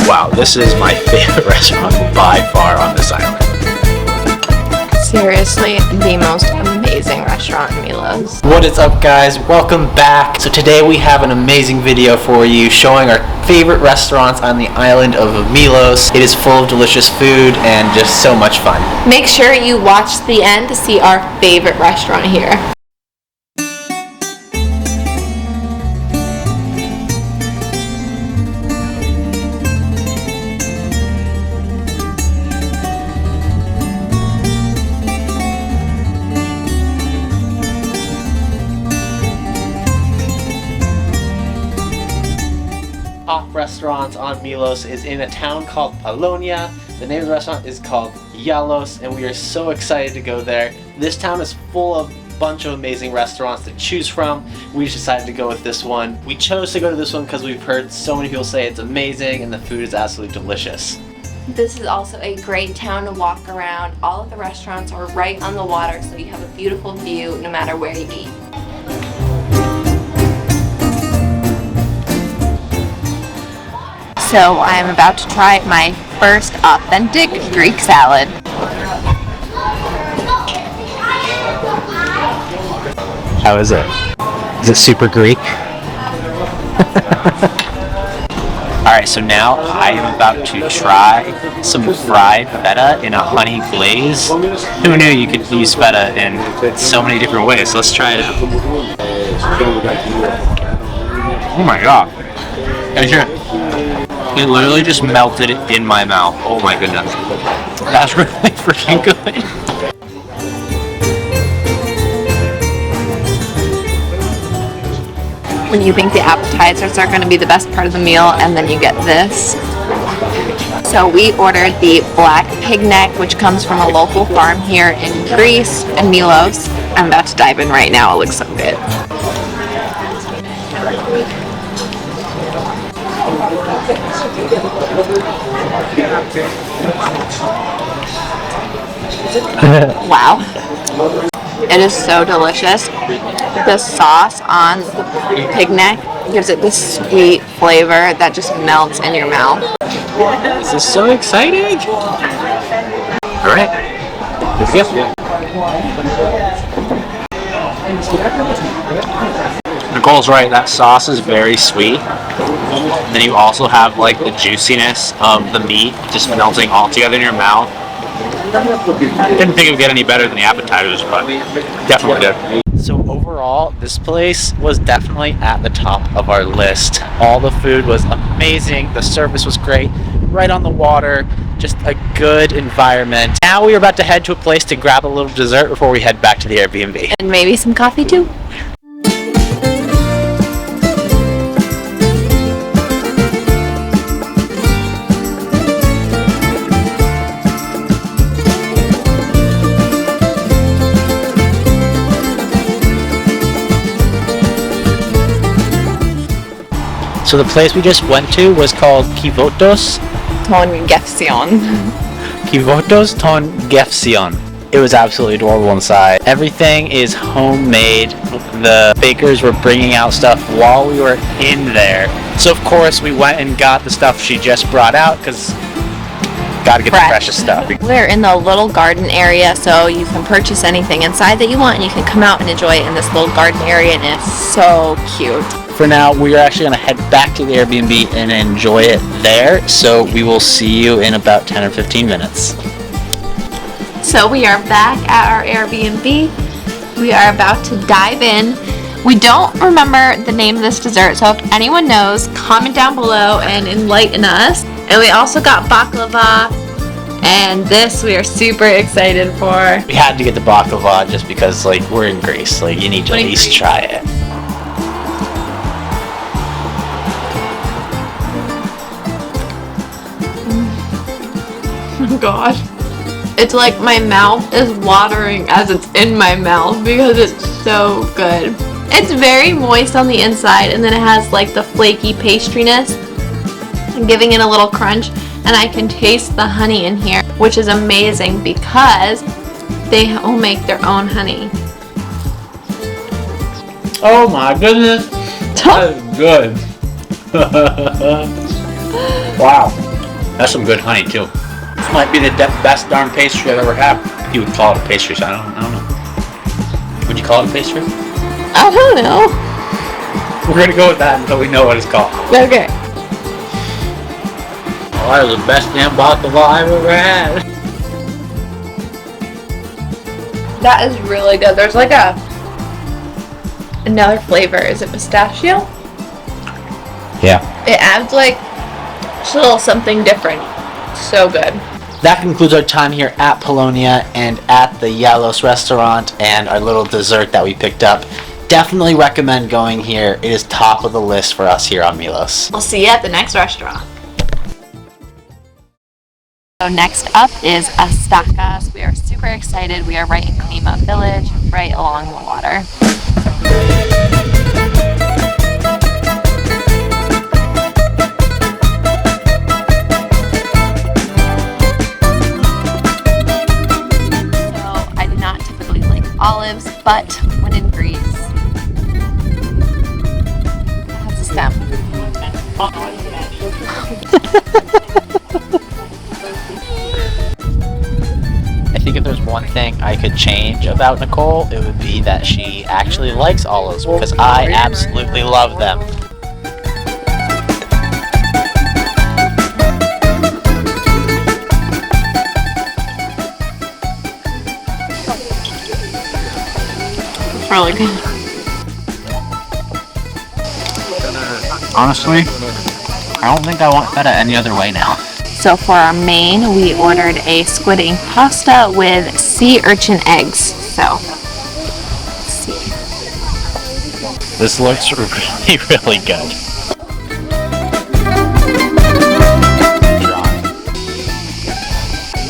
Wow, this is my favorite restaurant by far on this island. Seriously, the most amazing restaurant in Milos. What is up, guys? Welcome back. So today we have an amazing video for you showing our favorite restaurants on the island of Milos. It is full of delicious food and just so much fun. Make sure you watch the end to see our favorite restaurant here. Top restaurants on Milos is in a town called Polonia. The name of the restaurant is called Yialos, and we are so excited to go there. This town is full of a bunch of amazing restaurants to choose from. We just decided to go with this one. We chose to go to this one because we've heard so many people say it's amazing and the food is absolutely delicious. This is also a great town to walk around. All of the restaurants are right on the water, so you have a beautiful view no matter where you eat. So I am about to try my first authentic Greek salad. How is it? Is it super Greek? Alright, so now I am about to try some fried feta in a honey glaze. Who knew you could use feta in so many different ways? So let's try it out. Oh my god. It literally just melted in my mouth. Oh my goodness. That's really freaking good. When you think the appetizers are going to be the best part of the meal, and then you get this. So we ordered the black pig neck, which comes from a local farm here in Greece, in Milos. I'm about to dive in right now. It looks so good. Wow. It is so delicious. The sauce on the pig neck gives it this sweet flavor that just melts in your mouth. This is so exciting! Alright. Let's go. Nicole's right, that sauce is very sweet. And then you also have like the juiciness of the meat just melting all together in your mouth. Didn't think it would get any better than the appetizers, but definitely did. So overall, this place was definitely at the top of our list. All the food was amazing, the service was great, right on the water, just a good environment. Now we are about to head to a place to grab a little dessert before we head back to the Airbnb. And maybe some coffee too. So the place we just went to was called Kivotos Ton Gefsion. Kivotos Ton Gefsion. It was absolutely adorable inside. Everything is homemade. The bakers were bringing out stuff while we were in there. So of course we went and got the stuff she just brought out because gotta get the freshest stuff. We're in the little garden area, so you can purchase anything inside that you want and you can come out and enjoy it in this little garden area, and it's so cute. For now, we are actually going to head back to the Airbnb and enjoy it there. So we will see you in about 10 or 15 minutes. So we are back at our Airbnb. We are about to dive in. We don't remember the name of this dessert, so if anyone knows, comment down below and enlighten us. And we also got baklava, and this we are super excited for. We had to get the baklava just because, like, we're in Greece. Like, you need to at least try it. Oh god. It's like my mouth is watering as it's in my mouth because it's so good. It's very moist on the inside, and then it has like the flaky pastriness, giving it a little crunch, and I can taste the honey in here, which is amazing because they all make their own honey. Oh my goodness. That is good. Wow. That's some good honey too. This might be the best darn pastry I've ever had. You would call it a pastry, so I don't know. Would you call it a pastry? I don't know. We're gonna go with that until we know what it's called. Okay. Oh, that was the best damn baklava I've ever had. That is really good. There's like another flavor. Is it pistachio? Yeah. It adds like just a little something different. So good. That concludes our time here at Polonia and at the Yialos restaurant and our little dessert that we picked up. Definitely recommend going here. It is top of the list for us here on Milos. We'll see you at the next restaurant. So next up is Astakas. We are super excited. We are right in Klima Village, right along the water. Olives, but when in Greece, it has a stem. I think if there's one thing I could change about Nicole, it would be that she actually likes olives because I absolutely love them. Really good. Honestly, I don't think I want feta any other way now. So for our main, we ordered a squid ink pasta with sea urchin eggs. So, let's see. This looks really, really good.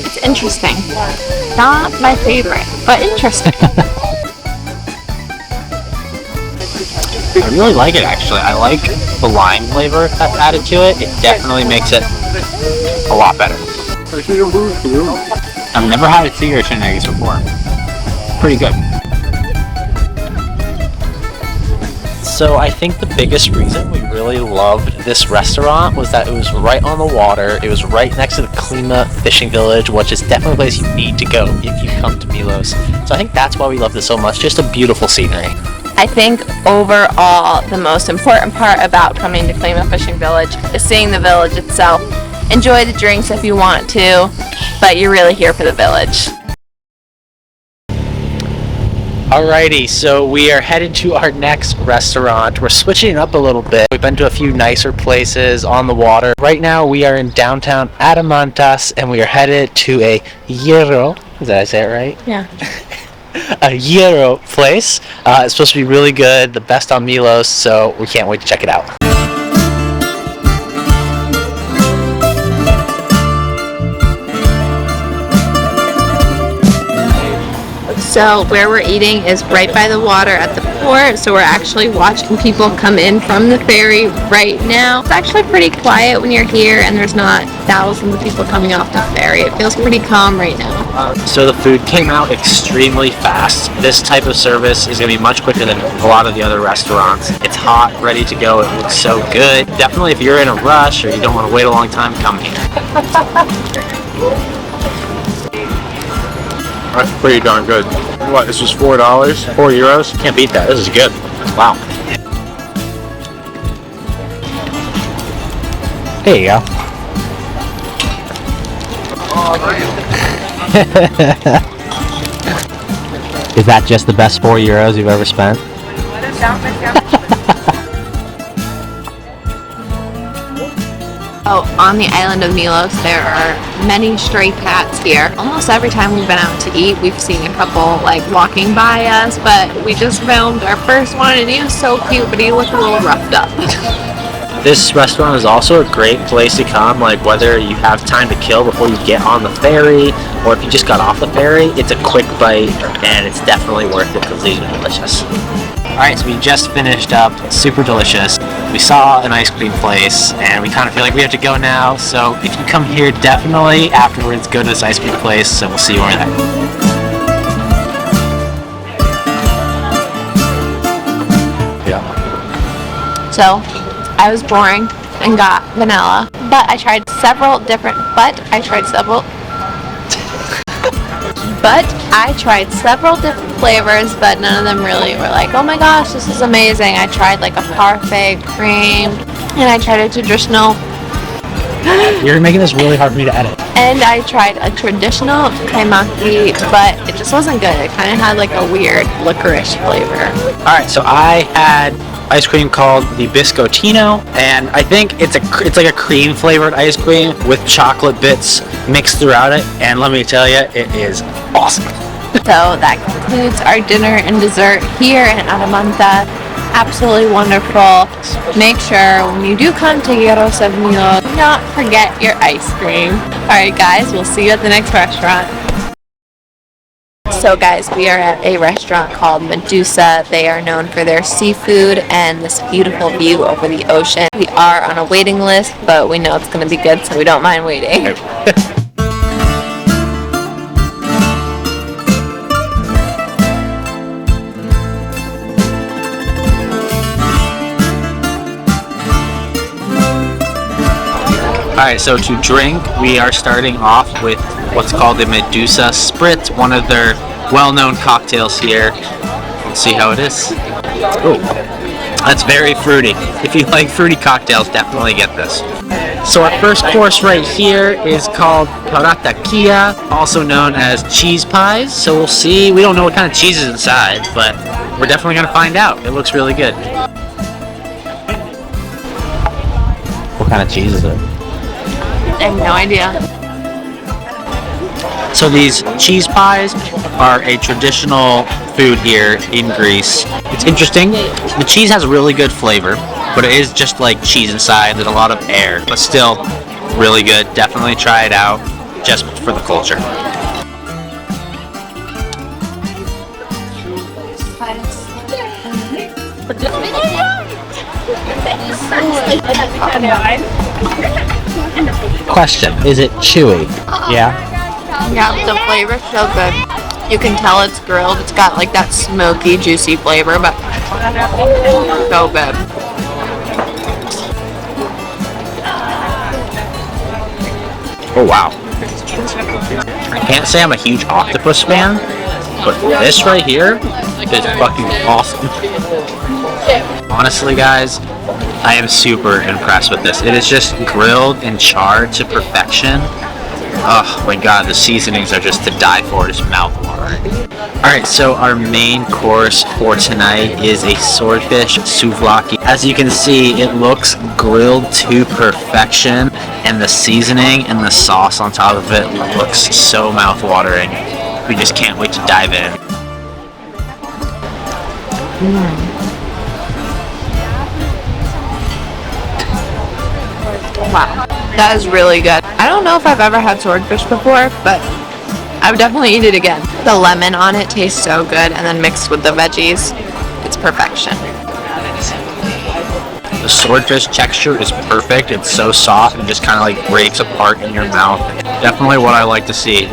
It's interesting. Not my favorite, but interesting. I really like it actually. I like the lime flavor that's added to it. It definitely makes it a lot better. I've never had a sea urchin eggs before. Pretty good. So I think the biggest reason we really loved this restaurant was that it was right on the water. It was right next to the Klima fishing village, which is definitely a place you need to go if you come to Milos. So I think that's why we loved it so much. Just a beautiful scenery. I think overall, the most important part about coming to Klima Fishing Village is seeing the village itself. Enjoy the drinks if you want to, but you're really here for the village. Alrighty, so we are headed to our next restaurant. We're switching it up a little bit. We've been to a few nicer places on the water. Right now we are in downtown Adamantas and we are headed to a Gyro. Did I say it right? Yeah. A Gyro place. It's supposed to be really good, the best on Milos, so we can't wait to check it out. So where we're eating is right by the water at the port, so we're actually watching people come in from the ferry right now. It's actually pretty quiet when you're here and there's not thousands of people coming off the ferry. It feels pretty calm right now. So the food came out extremely fast. This type of service is going to be much quicker than a lot of the other restaurants. It's hot, ready to go. It looks so good. Definitely if you're in a rush or you don't want to wait a long time, come here. That's pretty darn good. What, this was $4? 4 euros? Can't beat that. This is good. Wow. There you go. Is that just the best 4 euros you've ever spent? Oh, on the island of Milos, there are many stray cats here. Almost every time we've been out to eat, we've seen a couple like walking by us, but we just filmed our first one and he was so cute, but he looked a little roughed up. This restaurant is also a great place to come, like whether you have time to kill before you get on the ferry, or if you just got off the ferry, it's a quick bite and it's definitely worth it because these are delicious. Alright, so we just finished up, super delicious. We saw an ice cream place and we kind of feel like we have to go now, so if you come here, definitely afterwards go to this ice cream place, so we'll see you over there. So, I was boring and got vanilla, But I tried several different flavors, but none of them really were like, oh my gosh, this is amazing. I tried like a parfait cream, and I tried a traditional, You're making this really hard for me to edit. and I tried a traditional kaimaki, but it just wasn't good. It kind of had like a weird licorice flavor. Alright, so I had ice cream called the Biscottino, and I think it's like a cream flavored ice cream with chocolate bits mixed throughout it, and let me tell you, it is awesome. So that concludes our dinner and dessert here in Aramanta. Absolutely wonderful. Make sure when you do come to Gyros of Milos, do not forget your ice cream. Alright guys, we'll see you at the next restaurant. So guys, we are at a restaurant called Medusa. They are known for their seafood and this beautiful view over the ocean. We are on a waiting list, but we know it's going to be good, so we don't mind waiting. Alright, so to drink, we are starting off with what's called the Medusa Spritz, one of their well-known cocktails here. Let's see how it is. Ooh, that's very fruity. If you like fruity cocktails, definitely get this. So our first course right here is called Kia, also known as cheese pies. So we'll see. We don't know what kind of cheese is inside, but we're definitely going to find out. It looks really good. What kind of cheese is it? I have no idea. So these cheese pies are a traditional food here in Greece. It's interesting. The cheese has really good flavor, but it is just like cheese inside. There's a lot of air, but still really good. Definitely try it out just for the culture. Question, is it chewy? Yeah? Yeah, the flavor's so good. You can tell it's grilled. It's got like that smoky, juicy flavor, but so good. Oh wow. I can't say I'm a huge octopus fan, but this right here is fucking awesome. Honestly guys, I am super impressed with this. It is just grilled and charred to perfection. Oh my god, the seasonings are just to die for. It's mouth-watering. Alright, so our main course for tonight is a swordfish souvlaki. As you can see, it looks grilled to perfection, and the seasoning and the sauce on top of it looks so mouth-watering. We just can't wait to dive in. Wow, that is really good. I don't know if I've ever had swordfish before, but I would definitely eat it again. The lemon on it tastes so good, and then mixed with the veggies, it's perfection. The swordfish texture is perfect. It's so soft and just kind of like breaks apart in your mouth. Definitely what I like to see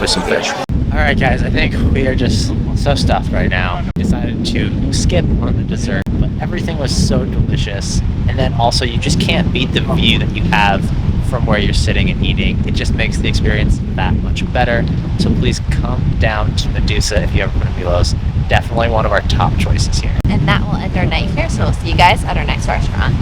with some fish. Alright guys, I think we are just so stuffed right now. Decided to skip on the dessert, but everything was so delicious. And then also you just can't beat the view that you have from where you're sitting and eating. It just makes the experience that much better. So please come down to Medusa if you ever come to Milos. Definitely one of our top choices here. And that will end our night here, so we'll see you guys at our next restaurant.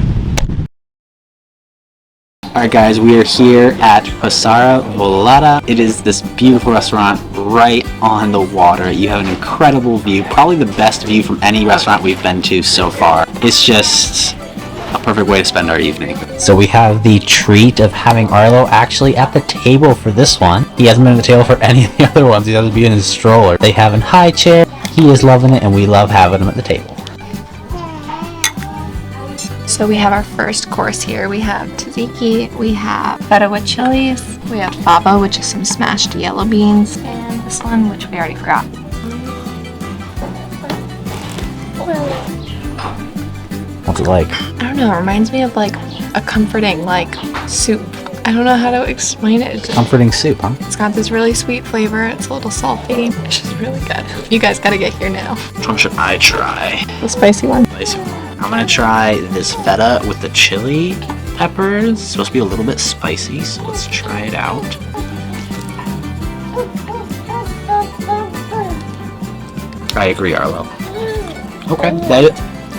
Alright guys, we are here at Psaravolada. It is this beautiful restaurant right on the water. You have an incredible view, probably the best view from any restaurant we've been to so far. It's just a perfect way to spend our evening. So we have the treat of having Arlo actually at the table for this one. He hasn't been at the table for any of the other ones. He has to be in his stroller. They have a high chair. He is loving it, and we love having him at the table. So we have our first course here. We have tzatziki, we have feta with chilies, we have fava, which is some smashed yellow beans, and this one, which we already forgot. What's it like? I don't know, it reminds me of like a comforting like soup. I don't know how to explain it. Comforting soup, huh? It's got this really sweet flavor. It's a little salty. It's just really good. You guys gotta get here now. Which one should I try? The spicy one. Spicy one. I'm gonna try this feta with the chili. peppers. It's supposed to be a little bit spicy, so let's try it out. I agree, Arlo. Okay,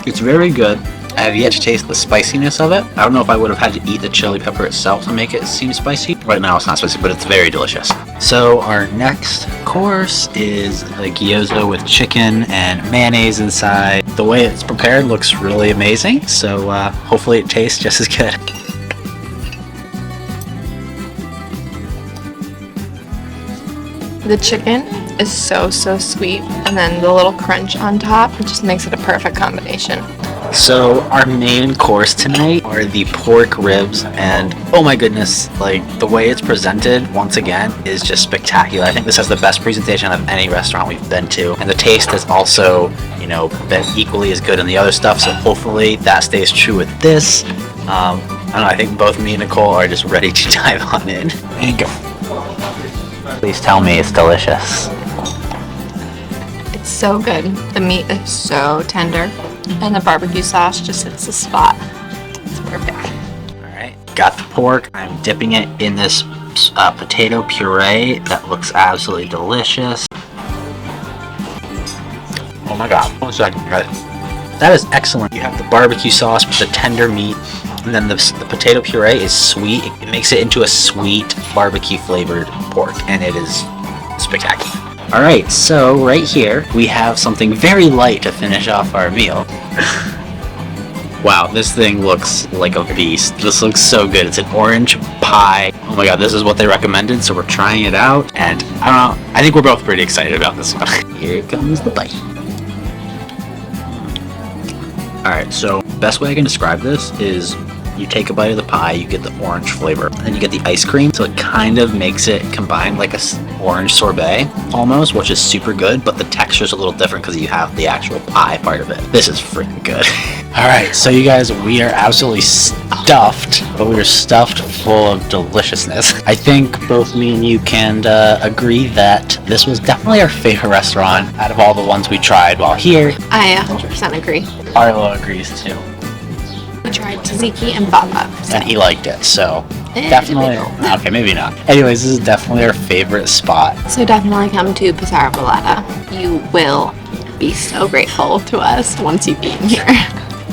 it's very good. I have yet to taste the spiciness of it. I don't know if I would have had to eat the chili pepper itself to make it seem spicy. Right now it's not spicy, but it's very delicious. So our next course is the gyoza with chicken and mayonnaise inside. The way it's prepared looks really amazing, so hopefully it tastes just as good. The chicken is so sweet, and then the little crunch on top, it just makes it a perfect combination. So our main course tonight are the pork ribs, and oh my goodness, like the way it's presented once again is just spectacular. I think this has the best presentation of any restaurant we've been to, and the taste has also, you know, been equally as good in the other stuff, so hopefully that stays true with this. I don't know, I think both me and Nicole are just ready to dive on in. And go. Please tell me it's delicious. It's so good. The meat is so tender, and the barbecue sauce just hits the spot. It's perfect. Alright, got the pork. I'm dipping it in this potato puree that looks absolutely delicious. Oh my god, 1 second, guys. That is excellent. You have the barbecue sauce with the tender meat, and then the potato puree is sweet. It makes it into a sweet barbecue flavored pork, and it is spectacular. Alright, so right here we have something very light to finish off our meal. Wow, this thing looks like a beast. This looks so good. It's an orange pie. Oh my god, this is what they recommended, so we're trying it out, and I don't know, I think we're both pretty excited about this one. Here comes the bite. Alright, so best way I can describe this is you take a bite of the pie, you get the orange flavor, and then you get the ice cream, so it kind of makes it combined like a orange sorbet almost, which is super good, but the texture is a little different because you have the actual pie part of it. This is freaking good. Alright, so you guys, we are absolutely stuffed, but we are stuffed full of deliciousness. I think both me and you can agree that this was definitely our favorite restaurant out of all the ones we tried while here. I 100% agree. Arlo agrees too. We tried tzatziki and baba. And he liked it, so definitely. Okay, maybe not. Anyways, this is definitely our favorite spot. So definitely come to Psaravolada. You will be so grateful to us once you've eaten here.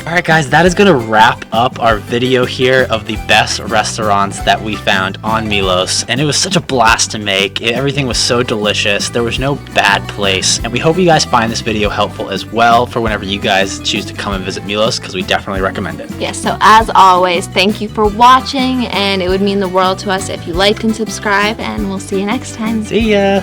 Alright guys, that is going to wrap up our video here of the best restaurants that we found on Milos. And it was such a blast to make. Everything was so delicious. There was no bad place. And we hope you guys find this video helpful as well for whenever you guys choose to come and visit Milos, because we definitely recommend it. Yes, so as always, thank you for watching, and it would mean the world to us if you liked and subscribe, and we'll see you next time. See ya!